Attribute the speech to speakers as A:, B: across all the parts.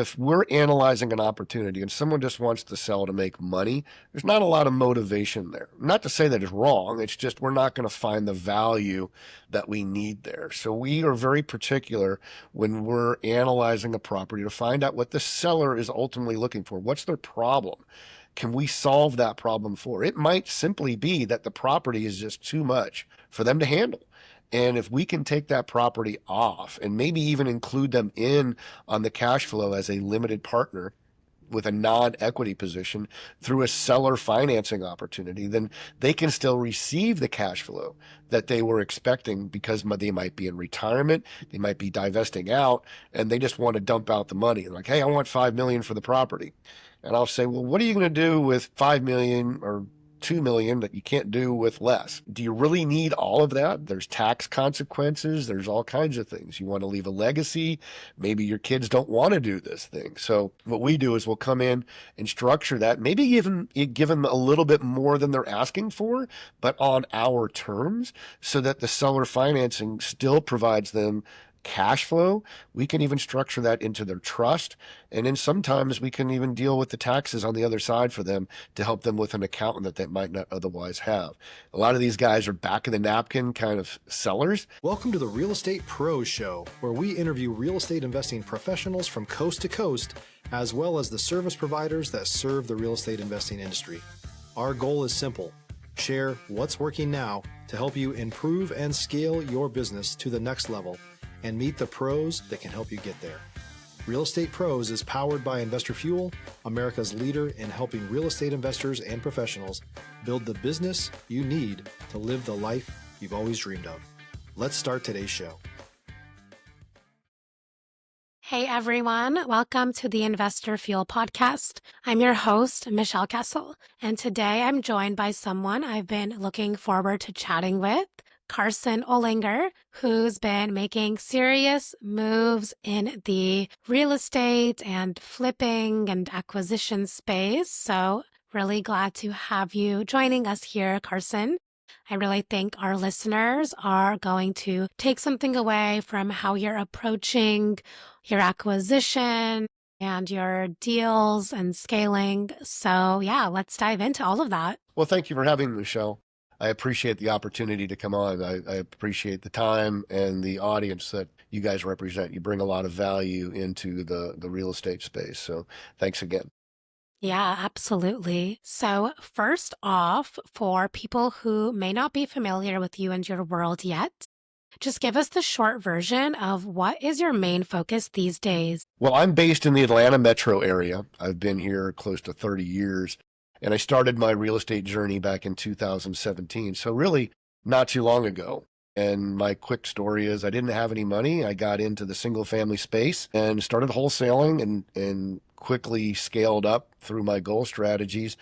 A: if we're analyzing an opportunity and someone just wants to sell to make money, there's not a lot of motivation there. Not to say that it's wrong. It's just we're not going to find the value that we need there. So we are very particular when we're analyzing a property to find out what the seller is ultimately looking for. What's their problem? Can we solve that problem for? It might simply be that the property is just too much for them to handle. And if we can take that property off and maybe even include them in on the cash flow as a limited partner with a non-equity position through a seller financing opportunity, then they can still receive the cash flow that they were expecting because they might be in retirement, they might be divesting out, and they just want to dump out the money. Like, hey, I want $5 million for the property. And I'll say, well, what are you going to do with $5 million or $2 million that you can't do with less? Do you really need all of that? There's tax consequences. There's all kinds of things. You want to leave a legacy. Maybe your kids don't want to do this thing. So what we do is we'll come in and structure that, maybe even give them a little bit more than they're asking for, but on our terms, so that the seller financing still provides them cash flow. We can even structure that into their trust. And then sometimes we can even deal with the taxes on the other side for them to help them with an accountant that they might not otherwise have. A lot of these guys are back of the napkin kind of sellers.
B: Welcome to the Real Estate Pros Show, where we interview real estate investing professionals from coast to coast, as well as the service providers that serve the real estate investing industry. Our goal is simple: share what's working now to help you improve and scale your business to the next level, and meet the pros that can help you get there. Real Estate Pros is powered by Investor Fuel, America's leader in helping real estate investors and professionals build the business you need to live the life you've always dreamed of. Let's start today's show.
C: Hey everyone, welcome to the Investor Fuel podcast. I'm your host, Michelle Kesil, and today I'm joined by someone I've been looking forward to chatting with, Carson Olinger, who's been making serious moves in the real estate and flipping and acquisition space. So really glad to have you joining us here, Carson. I really think our listeners are going to take something away from how you're approaching your acquisition and your deals and scaling. So yeah, let's dive into all of that.
A: Well, thank you for having me, Michelle. I appreciate the opportunity to come on. I appreciate the time and the audience that you guys represent. You bring a lot of value into the real estate space. So thanks again.
C: Yeah, absolutely. So first off, for people who may not be familiar with you and your world yet, just give us the short version of what is your main focus these days.
A: Well, I'm based in the Atlanta metro area. I've been here close to 30 years. And I started my real estate journey back in 2017. So really not too long ago. And my quick story is I didn't have any money. I got into the single family space and started wholesaling and quickly scaled up through my goal strategies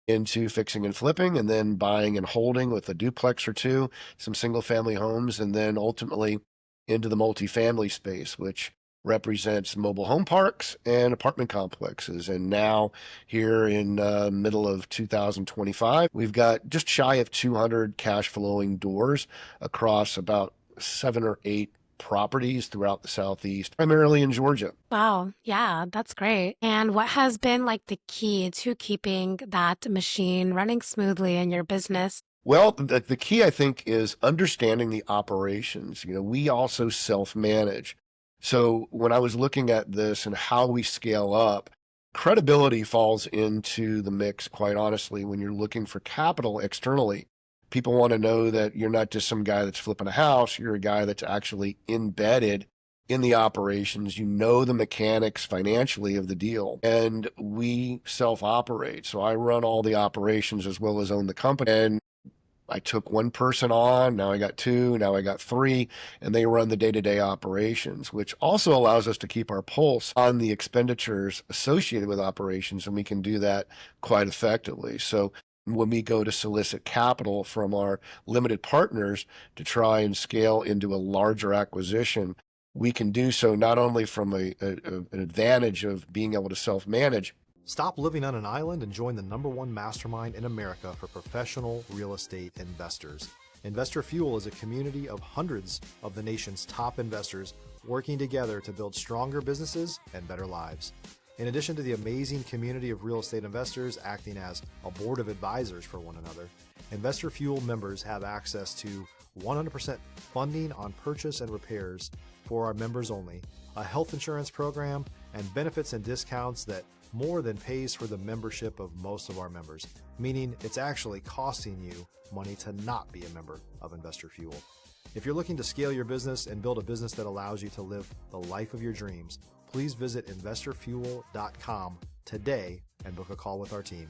A: into fixing and flipping, and then buying and holding with a duplex or two, some single family homes, and then ultimately into the multifamily space, which represents mobile home parks and apartment complexes. And now here in middle of 2025, we've got just shy of 200 cash flowing doors across about 7 or 8 properties throughout the Southeast, primarily in Georgia.
C: Wow. Yeah, that's great. And what has been like the key to keeping that machine running smoothly in your business?
A: Well, the key, I think, is understanding the operations. We also self-manage. So when I was looking at this and how we scale up, credibility falls into the mix, quite honestly, when you're looking for capital externally. People want to know that you're not just some guy that's flipping a house. You're a guy that's actually embedded in the operations. You know the mechanics financially of the deal. And we self-operate. So I run all the operations as well as own the company. And I took one person on, now I got 2, now I got 3, and they run the day-to-day operations, which also allows us to keep our pulse on the expenditures associated with operations, and we can do that quite effectively. So when we go to solicit capital from our limited partners to try and scale into a larger acquisition, we can do so not only from an advantage of being able to self-manage.
B: Stop living on an island and join the #1 mastermind in America for professional real estate investors. Investor Fuel is a community of hundreds of the nation's top investors working together to build stronger businesses and better lives. In addition to the amazing community of real estate investors acting as a board of advisors for one another, Investor Fuel members have access to 100% funding on purchase and repairs for our members only, a health insurance program, and benefits and discounts that more than pays for the membership of most of our members, meaning it's actually costing you money to not be a member of Investor Fuel. If you're looking to scale your business and build a business that allows you to live the life of your dreams, please visit investorfuel.com today and book a call with our team.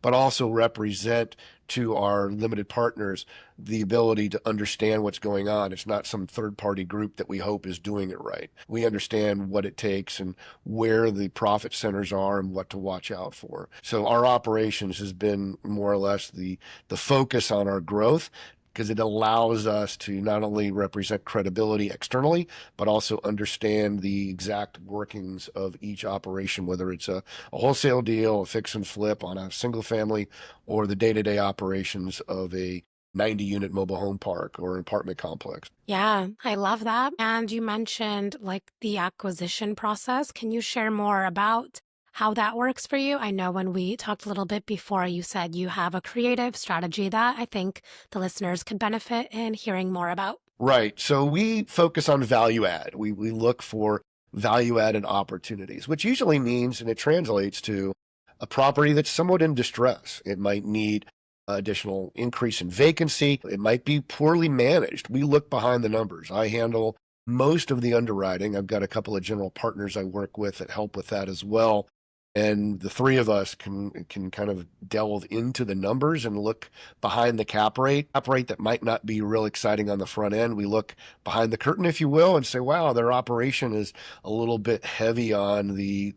A: But also represent to our limited partners the ability to understand what's going on. It's not some third-party group that we hope is doing it right. We understand what it takes and where the profit centers are and what to watch out for. So our operations has been more or less the focus on our growth, because it allows us to not only represent credibility externally, but also understand the exact workings of each operation, whether it's a wholesale deal, a fix and flip on a single family, or the day-to-day operations of a 90-unit mobile home park or an apartment complex.
C: Yeah, I love that. And you mentioned like the acquisition process. Can you share more about how that works for you? I know when we talked a little bit before, you said you have a creative strategy that I think the listeners could benefit in hearing more about.
A: Right. So we focus on value add. We look for value added opportunities, which usually means, and it translates to, a property that's somewhat in distress. It might need additional increase in vacancy. It might be poorly managed. We look behind the numbers. I handle most of the underwriting. I've got a couple of general partners I work with that help with that as well. And the three of us can kind of delve into the numbers and look behind the cap rate that might not be real exciting on the front end. We look behind the curtain, if you will, and say, wow, their operation is a little bit heavy on the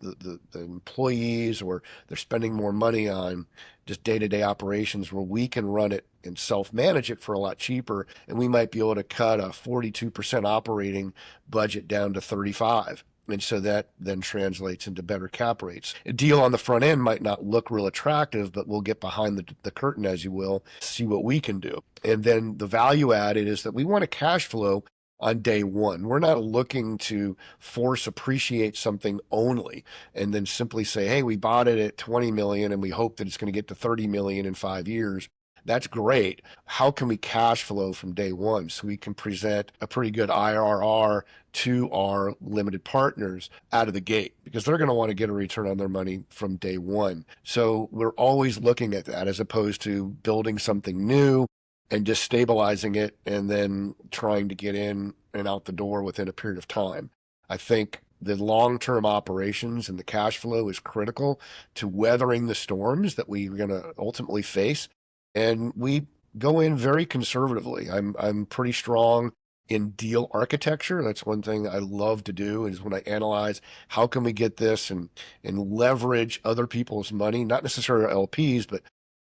A: employees, or they're spending more money on just day-to-day operations where we can run it and self-manage it for a lot cheaper. And we might be able to cut a 42% operating budget down to 35. And so that then translates into better cap rates. A deal on the front end might not look real attractive, but we'll get behind the curtain, as you will, see what we can do. And then the value added is that we want a cash flow on day one. We're not looking to force appreciate something only and then simply say, hey, we bought it at 20 million and we hope that it's going to get to 30 million in 5 years. That's great. How can we cash flow from day one so we can present a pretty good IRR to our limited partners out of the gate, because they're going to want to get a return on their money from day one. So we're always looking at that as opposed to building something new and just stabilizing it and then trying to get in and out the door within a period of time. I think the long-term operations and the cash flow is critical to weathering the storms that we're going to ultimately face. And we go in very conservatively. I'm pretty strong in deal architecture. That's one thing I love to do, is when I analyze how can we get this and leverage other people's money, not necessarily LPs, but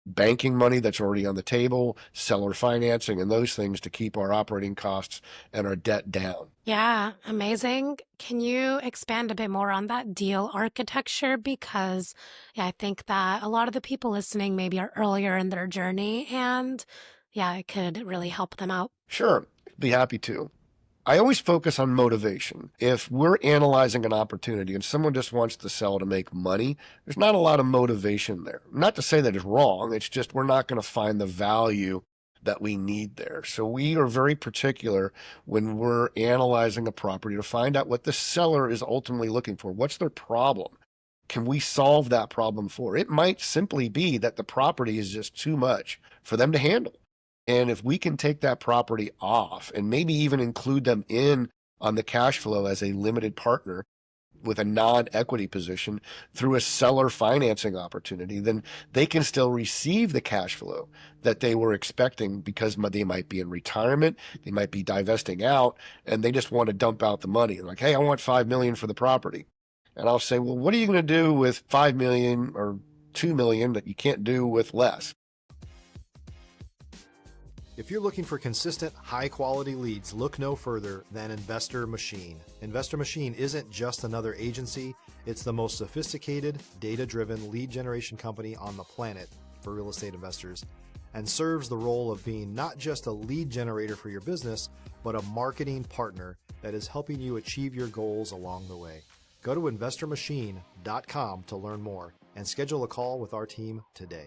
A: banking money that's already on the table, seller financing, and those things to keep our operating costs and our debt down.
C: Yeah, amazing. Can you expand a bit more on that deal architecture? Because I think that a lot of the people listening maybe are earlier in their journey, and it could really help them out.
A: Sure, be happy to. I always focus on motivation. If we're analyzing an opportunity and someone just wants to sell to make money, there's not a lot of motivation there. Not to say that it's wrong, it's just we're not going to find the value that we need there. So we are very particular when we're analyzing a property to find out what the seller is ultimately looking for. What's their problem? Can we solve that problem for? It might simply be that the property is just too much for them to handle. And if we can take that property off and maybe even include them in on the cash flow as a limited partner with a non-equity position through a seller financing opportunity, then they can still receive the cash flow that they were expecting, because they might be in retirement, they might be divesting out, and they just want to dump out the money. Like, hey, I want $5 million for the property. And I'll say, well, what are you going to do with $5 million or $2 million that you can't do with less?
B: If you're looking for consistent, high-quality leads, look no further than Investor Machine. Investor Machine isn't just another agency. It's the most sophisticated, data-driven lead generation company on the planet for real estate investors. and serves the role of being not just a lead generator for your business, but a marketing partner that is helping you achieve your goals along the way. Go to investormachine.com to learn more and schedule a call with our team today.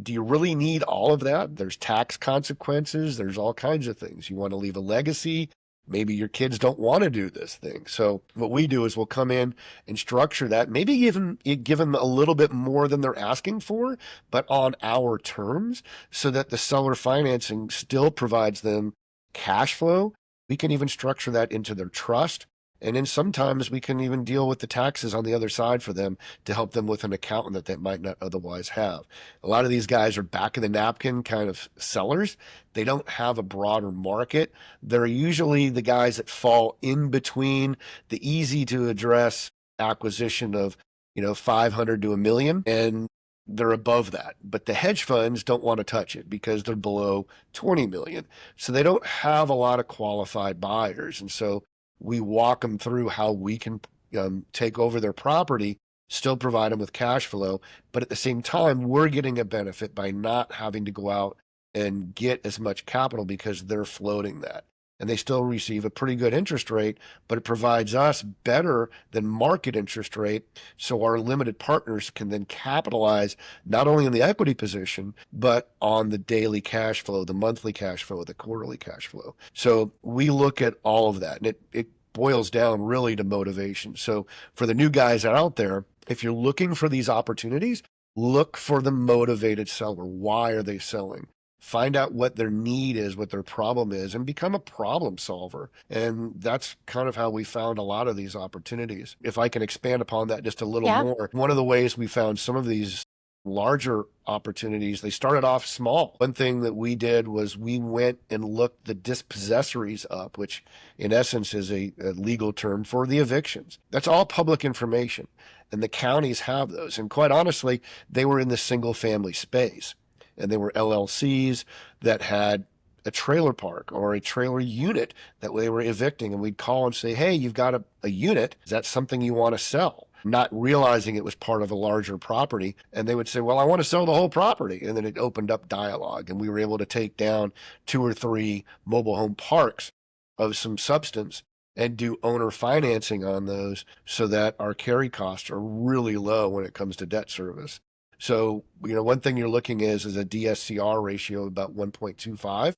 A: Do you really need all of that? There's tax consequences. There's all kinds of things. You want to leave a legacy. Maybe your kids don't want to do this thing. So what we do is we'll come in and structure that, maybe even give them a little bit more than they're asking for, but on our terms, so that the seller financing still provides them cash flow. We can even structure that into their trust. And then sometimes we can even deal with the taxes on the other side for them to help them with an accountant that they might not otherwise have. A lot of these guys are back of the napkin kind of sellers. They don't have a broader market. They're usually the guys that fall in between the easy to address acquisition of, 500 to $1 million, and they're above that. But the hedge funds don't want to touch it because they're below 20 million. So they don't have a lot of qualified buyers. And so we walk them through how we can take over their property, still provide them with cash flow, but at the same time, we're getting a benefit by not having to go out and get as much capital because they're floating that. And they still receive a pretty good interest rate, but it provides us better than market interest rate. So our limited partners can then capitalize not only on the equity position, but on the daily cash flow, the monthly cash flow, the quarterly cash flow. So we look at all of that, and it boils down really to motivation. So for the new guys out there, if you're looking for these opportunities, look for the motivated seller. Why are they selling? Find out what their need is, what their problem is, and become a problem solver. And that's kind of how we found a lot of these opportunities. If I can expand upon that just a little more, one of the ways we found some of these larger opportunities, they started off small. One thing that we did was we went and looked the dispossessories up, which in essence is a legal term for the evictions. That's all public information, and the counties have those. And quite honestly, they were in the single family space. And they were LLCs that had a trailer park or a trailer unit that they were evicting. And we'd call and say, hey, you've got a unit. Is that something you want to sell? Not realizing it was part of a larger property. And they would say, well, I want to sell the whole property. And then it opened up dialogue. And we were able to take down 2 or 3 mobile home parks of some substance and do owner financing on those so that our carry costs are really low when it comes to debt service. So, one thing you're looking is a DSCR ratio of about 1.25,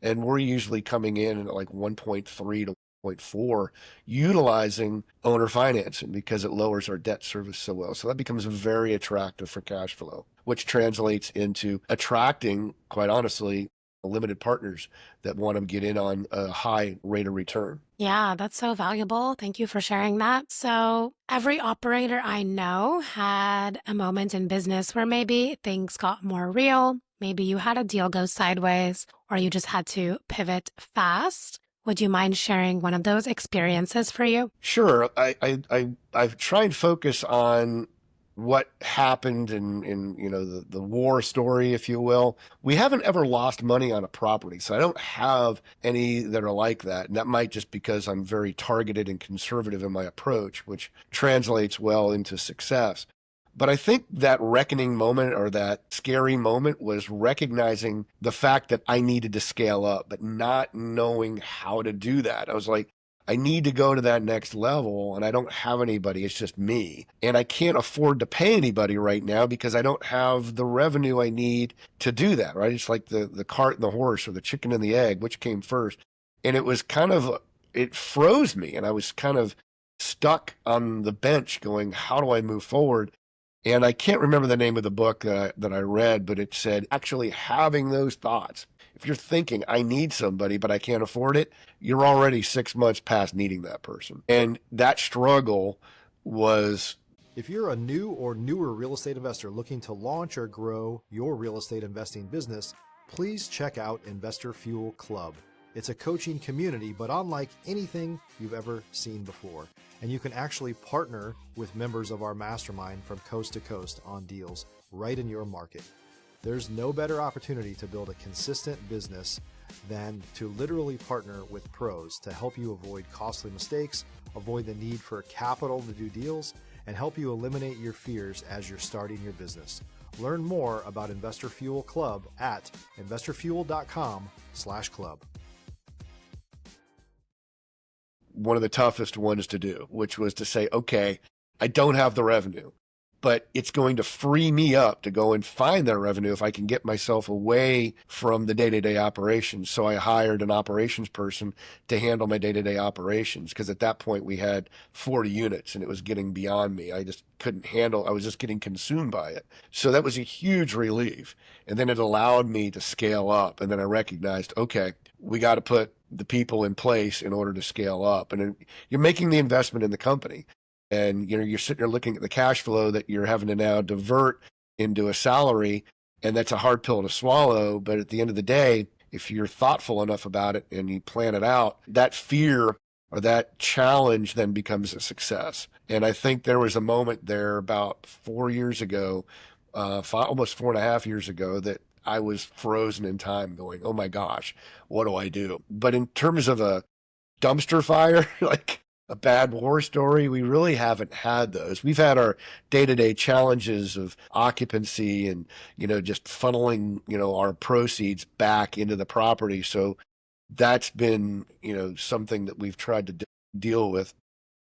A: and we're usually coming in at like 1.3 to 1.4, utilizing owner financing because it lowers our debt service so well. So that becomes very attractive for cash flow, which translates into attracting, quite honestly, limited partners that want to get in on a high rate of return.
C: Yeah, that's so valuable. Thank you for sharing that. So every operator I know had a moment in business where maybe things got more real. Maybe you had a deal go sideways, or you just had to pivot fast. Would you mind sharing one of those experiences for you?
A: Sure. I try and focus on what happened in the war story, if you will. We haven't ever lost money on a property, so I don't have any that are like that. And that might just because I'm very targeted and conservative in my approach, which translates well into success. But I think that reckoning moment or that scary moment was recognizing the fact that I needed to scale up, but not knowing how to do that. I was like, I need to go to that next level and I don't have anybody. It's just me. And I can't afford to pay anybody right now because I don't have the revenue I need to do that, right? It's like the cart and the horse or the chicken and the egg, which came first. And it was it froze me. And I was kind of stuck on the bench going, how do I move forward? And I can't remember the name of the book that I read, but it said actually having those thoughts. If you're thinking, I need somebody, but I can't afford it, you're already 6 months past needing that person. And that struggle was...
B: If you're a new or newer real estate investor looking to launch or grow your real estate investing business, please check out Investor Fuel Club. It's a coaching community, but unlike anything you've ever seen before. And you can actually partner with members of our mastermind from coast to coast on deals right in your market. There's no better opportunity to build a consistent business than to literally partner with pros to help you avoid costly mistakes, avoid the need for capital to do deals, and help you eliminate your fears as you're starting your business. Learn more about Investor Fuel Club at investorfuel.com/club.
A: One of the toughest ones to do, which was to say, okay, I don't have the revenue, but it's going to free me up to go and find that revenue if I can get myself away from the day-to-day operations. So I hired an operations person to handle my day-to-day operations, because at that point we had 40 units and it was getting beyond me. I just couldn't handle, I was just getting consumed by it. So that was a huge relief. And then it allowed me to scale up. And then I recognized, okay, we got to put the people in place in order to scale up. And you're making the investment in the company. And you're sitting there looking at the cash flow that you're having to now divert into a salary, and that's a hard pill to swallow. But at the end of the day, if you're thoughtful enough about it and you plan it out, that fear or that challenge then becomes a success. And I think there was a moment there about 4 years ago, almost 4.5 years ago, that I was frozen in time going, oh my gosh, what do I do? But in terms of a dumpster fire, like a bad war story, we really haven't had those. We've had our day-to-day challenges of occupancy and, just funneling, our proceeds back into the property. So that's been, something that we've tried to deal with.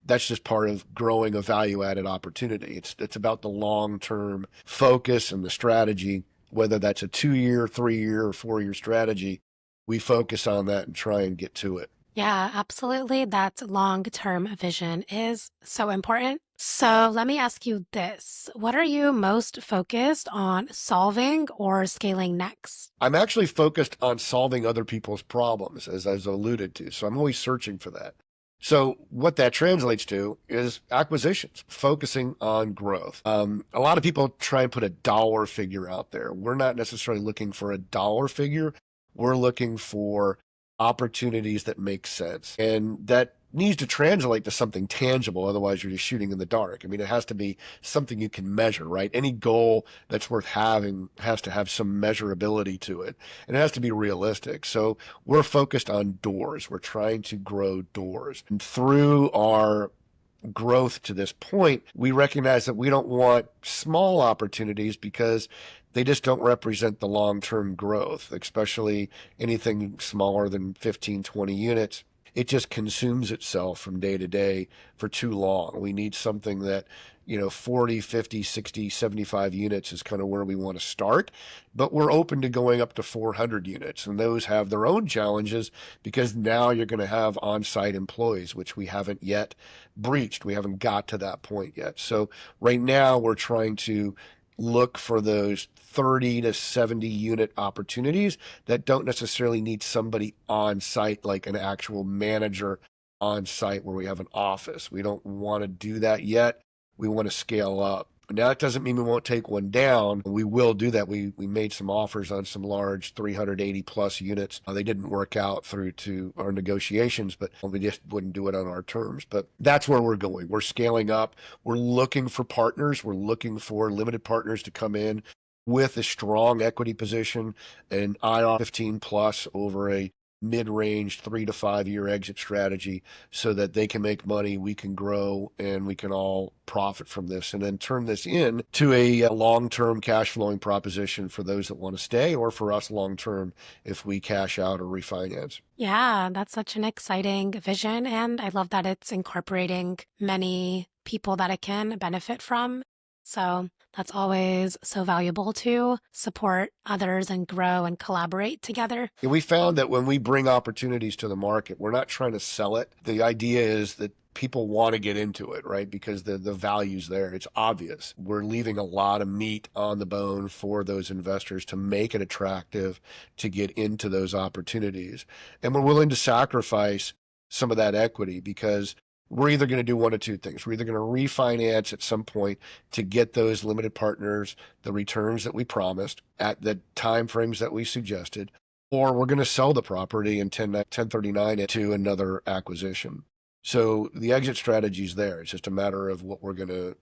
A: That's just part of growing a value-added opportunity. It's about the long-term focus and the strategy, whether that's a 2-year, 3-year, or 4-year strategy. We focus on that and try and get to it.
C: Yeah, absolutely. That long-term vision is so important. So let me ask you this. What are you most focused on solving or scaling next?
A: I'm actually focused on solving other people's problems, as I've alluded to. So I'm always searching for that. So what that translates to is acquisitions, focusing on growth. A lot of people try and put a dollar figure out there. We're not necessarily looking for a dollar figure. We're looking for opportunities that make sense. And that needs to translate to something tangible. Otherwise, you're just shooting in the dark. I mean, it has to be something you can measure, right? Any goal that's worth having has to have some measurability to it. And it has to be realistic. So we're focused on doors. We're trying to grow doors. And through our growth to this point, we recognize that we don't want small opportunities because they just don't represent the long-term growth, especially anything smaller than 15, 20 units. It just consumes itself from day to day for too long. We need something that, 40, 50, 60, 75 units is kind of where we want to start, but we're open to going up to 400 units. And those have their own challenges because now you're going to have on-site employees, which we haven't yet breached. We haven't got to that point yet. So right now we're trying to look for those 30 to 70 unit opportunities that don't necessarily need somebody on site, like an actual manager on site where we have an office. We don't want to do that yet. We want to scale up. Now, that doesn't mean we won't take one down. We will do that. We made some offers on some large 380 plus units. They didn't work out through to our negotiations, but we just wouldn't do it on our terms. But that's where we're going. We're scaling up. We're looking for partners. We're looking for limited partners to come in with a strong equity position and IR 15 plus over a mid-range 3 to 5 year exit strategy so that they can make money, we can grow, and we can all profit from this, and then turn this in to a long-term cash flowing proposition for those that want to stay, or for us long-term if we cash out or refinance.
C: Yeah, that's such an exciting vision. And I love that it's incorporating many people that it can benefit from. So that's always so valuable to support others and grow and collaborate together.
A: And we found that when we bring opportunities to the market, we're not trying to sell it. The idea is that people want to get into it, right? Because the value's there. It's obvious. We're leaving a lot of meat on the bone for those investors to make it attractive to get into those opportunities. And we're willing to sacrifice some of that equity because we're either going to do one of two things. We're either going to refinance at some point to get those limited partners the returns that we promised at the time frames that we suggested, or we're going to sell the property and 1039 it to another acquisition. So the exit strategy is there. It's just a matter of what we're going to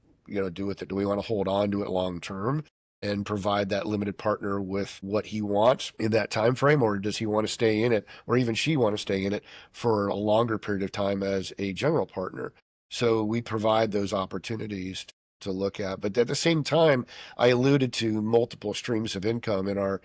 A: do with it. Do we want to hold on to it long term and provide that limited partner with what he wants in that time frame, or does he want to stay in it, or even she want to stay in it for a longer period of time as a general partner? So we provide those opportunities to look at. But at the same time, I alluded to multiple streams of income in our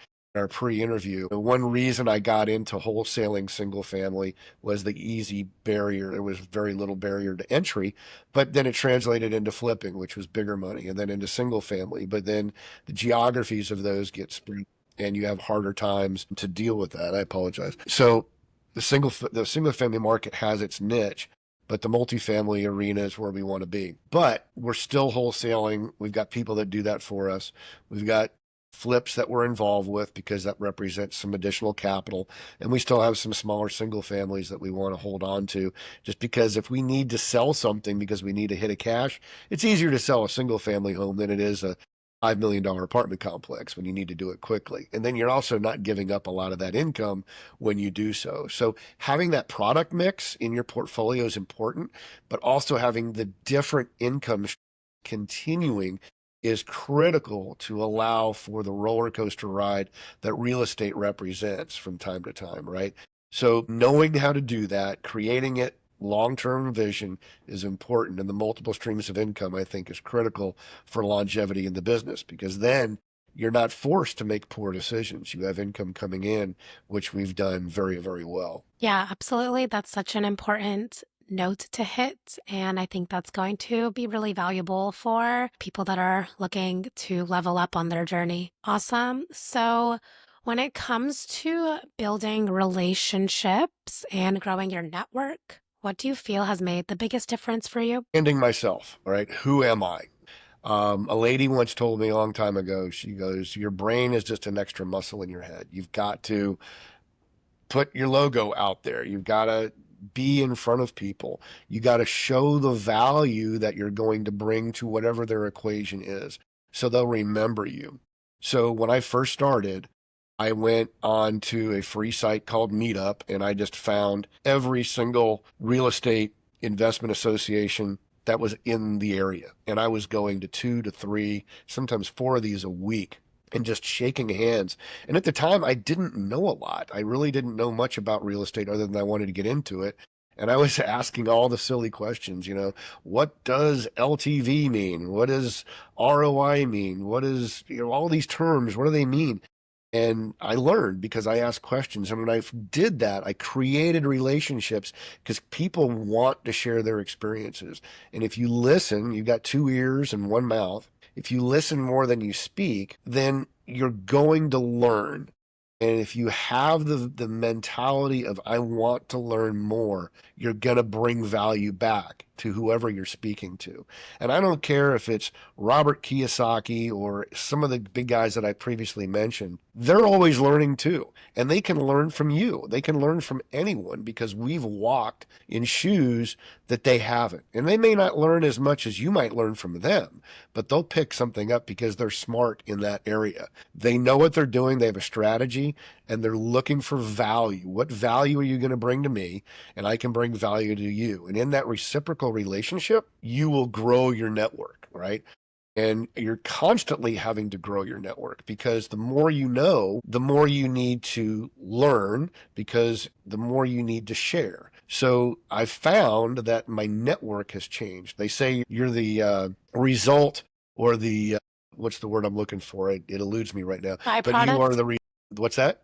A: pre-interview. One reason I got into wholesaling single family was the easy barrier. There was very little barrier to entry, but then it translated into flipping, which was bigger money, and then into single family. But then the geographies of those get spread and you have harder times to deal with that. I apologize. So the single family market has its niche, but the multifamily arena is where we want to be. But we're still wholesaling. We've got people that do that for us. We've got flips that we're involved with because that represents some additional capital. And we still have some smaller single families that we want to hold on to, just because if we need to sell something because we need a hit of cash, it's easier to sell a single family home than it is a $5 million apartment complex when you need to do it quickly. And then you're also not giving up a lot of that income when you do so. So having that product mix in your portfolio is important, but also having the different income continuing is critical to allow for the roller coaster ride that real estate represents from time to time, right? So knowing how to do that, creating it, long-term vision is important. And the multiple streams of income, I think, is critical for longevity in the business, because then you're not forced to make poor decisions. You have income coming in, which we've done very, very well.
C: Yeah, absolutely. That's such an important note to hit. And I think that's going to be really valuable for people that are looking to level up on their journey. Awesome. So, when it comes to building relationships and growing your network, what do you feel has made the biggest difference for you?
A: Ending myself, all right? Who am I? A lady once told me a long time ago, she goes, your brain is just an extra muscle in your head. You've got to put your logo out there. You've got to be in front of people. You got to show the value that you're going to bring to whatever their equation is, so they'll remember you. So when I first started, I went on to a free site called Meetup, and I just found every single real estate investment association that was in the area. And I was going to 2 to 3, sometimes 4 of these a week, and just shaking hands. And at the time, I didn't know a lot. I really didn't know much about real estate other than I wanted to get into it. And I was asking all the silly questions, what does LTV mean? What does ROI mean? What is, all these terms, what do they mean? And I learned because I asked questions. And when I did that, I created relationships because people want to share their experiences. And if you listen, you've got 2 ears and 1 mouth. If you listen more than you speak, then you're going to learn. And if you have the mentality of, I want to learn more, you're going to bring value back to whoever you're speaking to. And I don't care if it's Robert Kiyosaki or some of the big guys that I previously mentioned, they're always learning too. And they can learn from you. They can learn from anyone because we've walked in shoes that they haven't. And they may not learn as much as you might learn from them, but they'll pick something up because they're smart in that area. They know what they're doing. They have a strategy and they're looking for value. What value are you going to bring to me? And I can bring value to you. And in that reciprocal relationship, you will grow your network, right? And you're constantly having to grow your network because the more you know, the more you need to learn, because the more you need to share. So I found that my network has changed. They say you're the result, or the, what's the word I'm looking for? It eludes me right now. But you are
C: Byproduct.
A: what's that?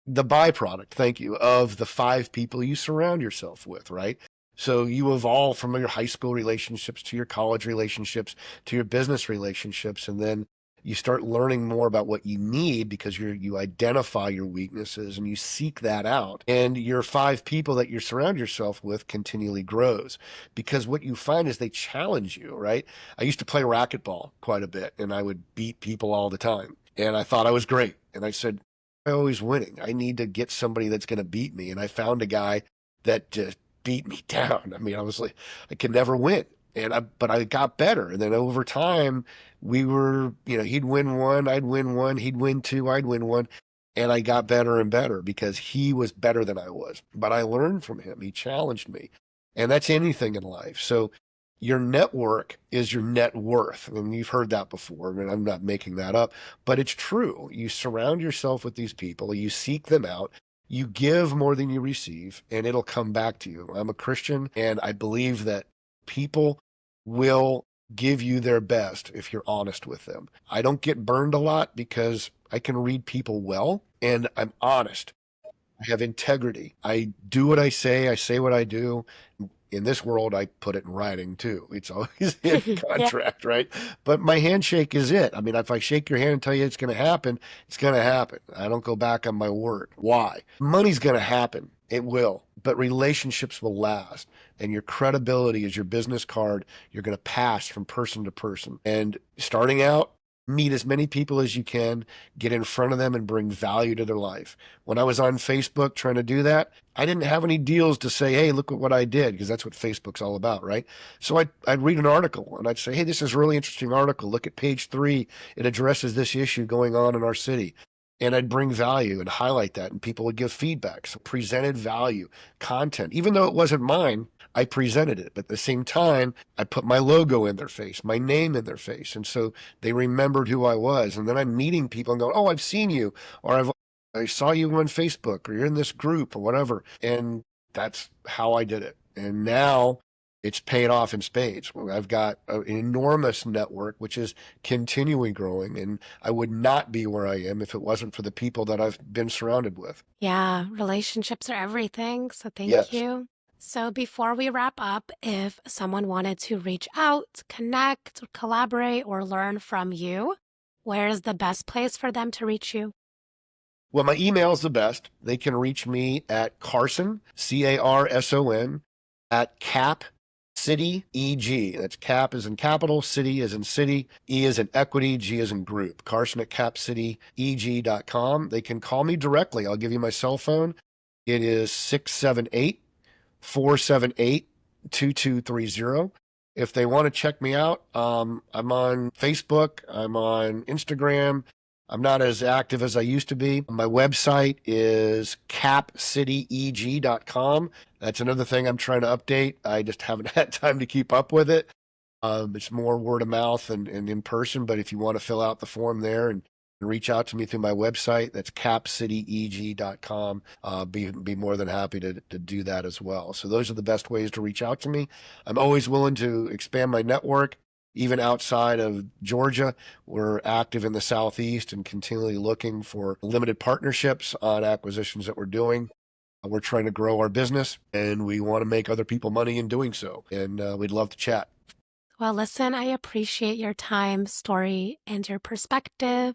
A: The byproduct, thank you, of the 5 people you surround yourself with, right? So you evolve from your high school relationships to your college relationships to your business relationships, and then you start learning more about what you need because you identify your weaknesses and you seek that out. And your 5 people that you surround yourself with continually grows, because what you find is they challenge you, right? I used to play racquetball quite a bit, and I would beat people all the time. And I thought I was great. And I said, I'm always winning. I need to get somebody that's going to beat me. And I found a guy that just beat me down. I mean, I was like, I could never win. But I got better. And then over time, we were, he'd win 1, I'd win 1, he'd win 2, I'd win 1. And I got better and better because he was better than I was. But I learned from him. He challenged me. And that's anything in life. So your network is your net worth. And you've heard that before. I mean, I'm not making that up, but it's true. You surround yourself with these people, you seek them out, you give more than you receive, and it'll come back to you. I'm a Christian, and I believe that People will give you their best if you're honest with them. I don't get burned a lot because I can read people well and I'm honest. I have integrity. I do what I say what I do. In this world, I put it in writing too. It's always in
C: Yeah.
A: contract, right? But my handshake is it. I mean, if I shake your hand and tell you it's going to happen, it's going to happen. I don't go back on my word. Why? Money's going to happen. It will. But relationships will last. And your credibility is your business card. You're going to pass from person to person. And starting out, meet as many people as you can, get in front of them and bring value to their life. When I was on Facebook trying to do that, I didn't have any deals to say, hey, look at what I did, because that's what Facebook's all about, right? So I'd read an article and I'd say, hey, this is a really interesting article. Look at page 3. It addresses this issue going on in our city. And I'd bring value and highlight that, and people would give feedback. So presented value, content. Even though it wasn't mine, I presented it. But at the same time, I put my logo in their face, my name in their face. And so they remembered who I was. And then I'm meeting people and going, oh, I've seen you, or I saw you on Facebook, or you're in this group, or whatever. And that's how I did it. And now it's paid off in spades. I've got an enormous network, which is continually growing. And I would not be where I am if it wasn't for the people that I've been surrounded with.
C: Yeah, relationships are everything. So thank
A: Yes.
C: you. So before we wrap up, if someone wanted to reach out, connect, collaborate, or learn from you, where is the best place for them to reach you?
A: Well, my email is the best. They can reach me at Carson, Carson, at Cap City EG. That's Cap as in capital, City as in city, E as in equity, G as in group. Carson at capcityeg.com. They can call me directly. I'll give you my cell phone. It is 678-478-2230. If they want to check me out, I'm on Facebook. I'm on Instagram. I'm not as active as I used to be. My website is capcityeg.com. That's another thing I'm trying to update. I just haven't had time to keep up with it. It's more word of mouth and in person, but if you want to fill out the form there and reach out to me through my website, that's capcityeg.com. Be more than happy to do that as well. So those are the best ways to reach out to me. I'm always willing to expand my network. Even outside of Georgia, we're active in the Southeast and continually looking for limited partnerships on acquisitions that we're doing. We're trying to grow our business and we want to make other people money in doing so. And we'd love to chat.
C: Well, listen, I appreciate your time, story, and your perspective.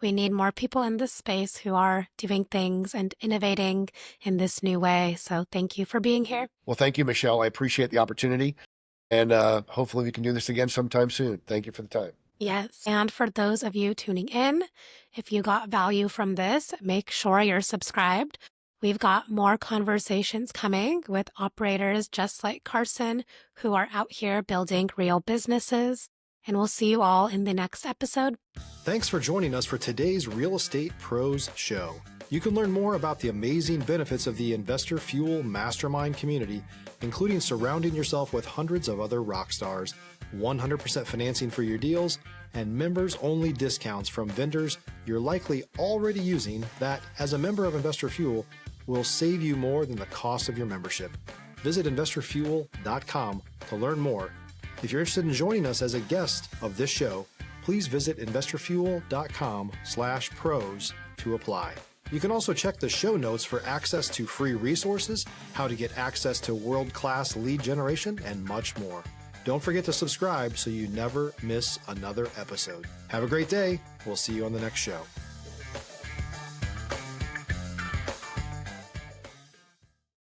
C: We need more people in this space who are doing things and innovating in this new way. So thank you for being here.
A: Well, thank you, Michelle. I appreciate the opportunity. And hopefully we can do this again sometime soon. Thank you for the time.
C: Yes. And for those of you tuning in, if you got value from this, make sure you're subscribed. We've got more conversations coming with operators just like Carson who are out here building real businesses. And we'll see you all in the next episode.
B: Thanks for joining us for today's Real Estate Pros Show. You can learn more about the amazing benefits of the Investor Fuel Mastermind community, including surrounding yourself with hundreds of other rock stars, 100% financing for your deals, and members-only discounts from vendors you're likely already using that, as a member of Investor Fuel, will save you more than the cost of your membership. Visit investorfuel.com to learn more. If you're interested in joining us as a guest of this show, please visit investorfuel.com/pros to apply. You can also check the show notes for access to free resources, how to get access to world-class lead generation, and much more. Don't forget to subscribe so you never miss another episode. Have a great day. We'll see you on the next show.